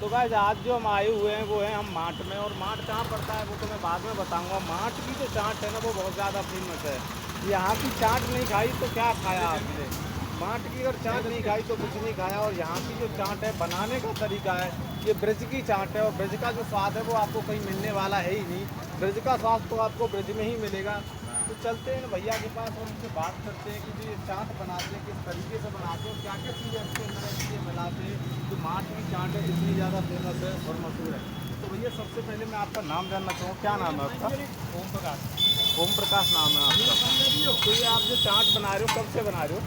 तो गाइस आज जो हम आए हुए हैं वो है हम माट में, और माट कहाँ पड़ता है वो तो मैं बाद में बताऊंगा। माट की जो चाट है ना वो बहुत ज़्यादा फेमस है। यहाँ की चाट नहीं खाई तो क्या खाया आपने। माट की अगर चाट नहीं खाई तो कुछ नहीं खाया। और यहाँ की जो चाट है बनाने का तरीका है, ये ब्रज की चाट है, और ब्रज का जो स्वाद है वो आपको कहीं मिलने वाला है ही नहीं। ब्रज का स्वाद तो आपको ब्रज में ही मिलेगा। तो चलते हैं भैया के पास और उनसे बात करते हैं कि जो ये चाट बनाते हैं किस तरीके से बनाते हैं और क्या क्या चीज़ें इसके अंदर इसलिए मिलाते हैं जो माट की चाट है इतनी ज़्यादा फेमस है और मशहूर है। तो भैया सबसे पहले मैं आपका नाम जानना चाहूँ, क्या नाम है आपका? ओम प्रकाश। ओम प्रकाश नाम है आपका। तो ये आप जो चाट बना रहे हो कब से बना रहे हो?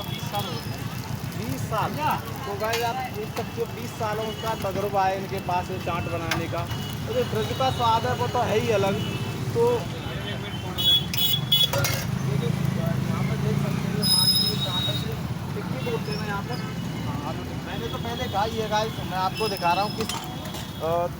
20 साल हो गए। 20 साल। तो भाई आप देख सकते हो 20 सालों का तजुर्बा है इनके पास ये चाट बनाने का। तो जो ब्रज का स्वाद है वो तो है ही अलग। तो ये जो यहाँ पर देख सकते हो माट की चाट है, टिक्की बोलते हैं ना यहाँ पर। आलू टिक्की मैंने तो पहले खाई है गाइस, मैं आपको दिखा रहा हूँ किस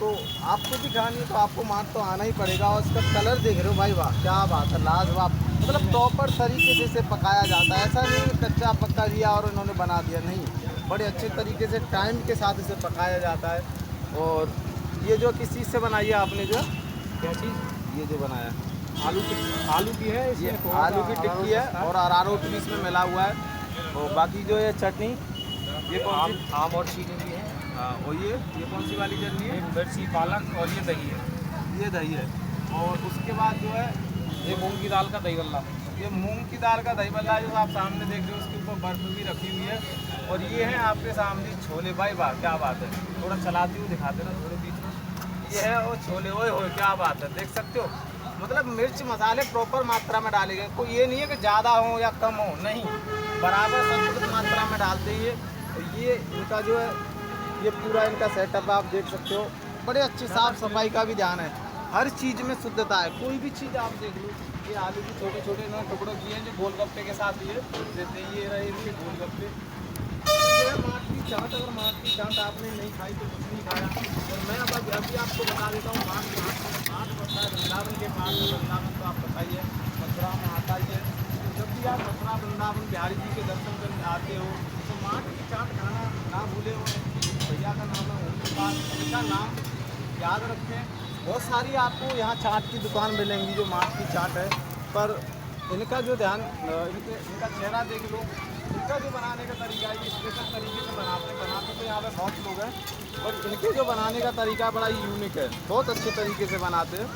तो आपको भी खानी है तो आपको माट तो आना ही पड़ेगा। और इसका कलर देख रहे हो भाई, वाह क्या बात है, लाजवाब। मतलब प्रॉपर तरीके से इसे पकाया जाता है, ऐसा नहीं कच्चा पक्का दिया और इन्होंने बना दिया, नहीं, बड़े अच्छे तरीके से टाइम के साथ इसे पकाया जाता है। और ये जो किस चीज़ से बनाई है आपने, जो क्या चीज़? ये जो बनाया आलू की है, ये इसमें आलू की टिक्की है और अरारोट भी इसमें मिला हुआ है। और बाकी जो ये चटनी, ये कौन सी? आम और चीनी भी है। हाँ, और ये कौन सी वाली चटनी है? मिर्ची, पालक और ये दही है। ये दही है। और उसके बाद जो है ये मूंग की दाल का दही बल्ला। ये मूंग की दाल का दही बल्ला जो आप सामने देख रहे हो, उसके ऊपर बर्फ भी रखी हुई है। और ये है आपके सामने छोले, भाई वाह क्या बात है, थोड़ा चलाती हुई दिखाते ना थोड़े बीच में। ये है और छोले, ओए होए क्या बात है, देख सकते हो। मतलब मिर्च मसाले प्रॉपर मात्रा में डाले गए, कोई ये नहीं है कि ज़्यादा हो या कम हो, नहीं, बराबर संतुलित मात्रा में डालते हैं ये। और ये इनका जो है ये पूरा इनका सेटअप आप देख सकते हो। बड़े अच्छे साफ़ सफाई का भी ध्यान है, हर चीज़ में शुद्धता है। कोई भी चीज़ आप देख लो, ये आलू की छोटे छोटे इन्होंने टुकड़ों किए हैं जो गोलगप्पे के साथ ये देते हैं। ये रहे इनके गोलगप्पे। ये माट की चाट, अगर माट की चाट आपने नहीं खाई तो कुछ नहीं खाया। और मैं अब अभी आपको बता देता हूँ माट पड़ता है वृंदावन के पास। वृंदावन तो आप बताइए मथुरा में आता ही है। तो जब भी आप मथुरा वृंदावन बिहारी जी के दर्शन करने आते हो तो माट की चाट खाना ना भूले। और भैया का नाम है उनके पास, इनका नाम याद रखें। बहुत सारी आपको यहाँ चाट की दुकान मिलेंगी जो माट की चाट है, पर इनका जो ध्यान इनका चेहरा देख लो, इनका जो बनाने का तरीका है ये स्पेशल तरीके से बनाते तो यहाँ पे बहुत लोग हैं, पर इनके जो बनाने का तरीका बड़ा ही यूनिक है, बहुत अच्छे तरीके से बनाते हैं।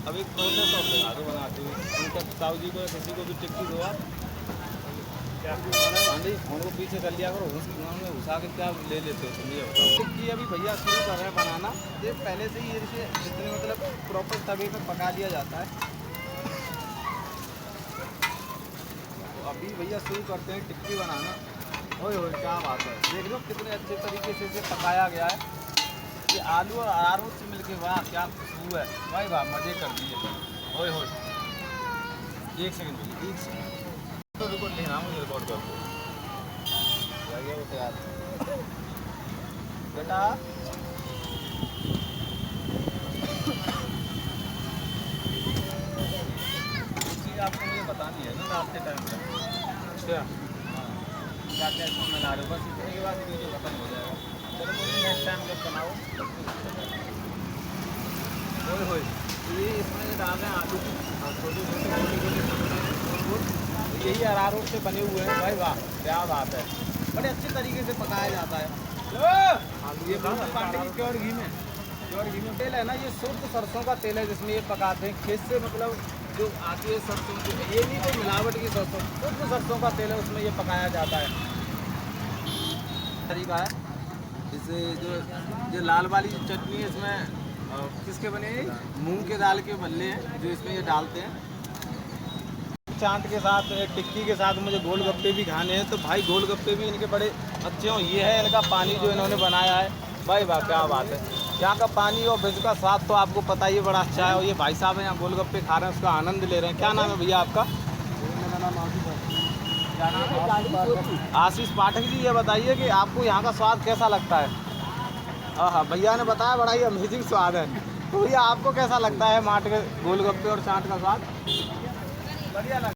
अभी प्रोसेस ऑफ लगा दो बनाते हुए उनका साहू जी को किसी को भी टिक्की दो आप आंधी उनको पीछे कर लिया करो, उन्होंने घुसा के क्या ले लेते हो तुम, ये बताओ। टिक्की अभी भैया शुरू कर रहे हैं बनाना, ये पहले से ही इसे जितने मतलब प्रॉपर तवे पे पका दिया जाता है। तो अभी भैया शुरू करते हैं टिक्की बनाना। ओए ओए क्या बात है, देख लो कितने अच्छे तरीके से इसे पकाया गया है। ये आलू और अरारोट से मिलके वाह क्या खुशबू है, भाई वाह मज़े कर दिए। ओए होए, एक सेकंड भैया, एक सेकंड तो रिकॉर्ड लेना, मुझे रिकॉर्ड कर दो। जाइए वो तैयार बेटा। चीज़ आपको मुझे बतानी है ना रात के टाइम पे। अच्छा हाँ, क्या क्या इसमें मिला रहे हो, बस इतने के बाद वीडियो खत्म हो जाएगा। चलो मुझे नेक्स्ट टाइम जब बनाओ तब ओए होए, ये इसमें डाल रहे हैं आलू की छोटे छोटे, यही अरारोट से बने हुए हैं, भाई वाह क्या बात है, बड़े अच्छे तरीके से पकाया जाता है। ये पांडे की प्योर घी में तेल है ना, ये शुद्ध सरसों का तेल है जिसमें ये पकाते हैं खेत से, मतलब जो आती है सरसों की, ये नहीं कोई मिलावट की सरसों, शुद्ध सरसों का तेल है उसमें ये पकाया जाता है। तरीका है इसे जो लाल वाली चटनी है इसमें किसके बने हैं, मूंग के दाल के बल्ले हैं जो इसमें ये डालते हैं। चाट के साथ टिक्की के साथ मुझे गोलगप्पे भी खाने हैं, तो भाई गोलगप्पे भी इनके बड़े अच्छे हों। ये है इनका पानी जो इन्होंने बनाया है, भाई वाह क्या बात है। यहाँ का पानी और ब्रज का स्वाद तो आपको पता ही बड़ा अच्छा है। और ये भाई साहब हैं यहाँ गोलगप्पे खा रहे हैं, उसका आनंद ले रहे हैं। क्या नाम है भैया आपका? मेरा नाम आशीष है। क्या नाम है? आशीष पाठक जी। ये बताइए कि आपको यहाँ का स्वाद कैसा लगता है? हाँ, भैया ने बताया बड़ा ही अमेजिंग स्वाद है। तो भैया आपको कैसा लगता है माट के गोलगप्पे और चाट का स्वाद? बढ़िया लगा।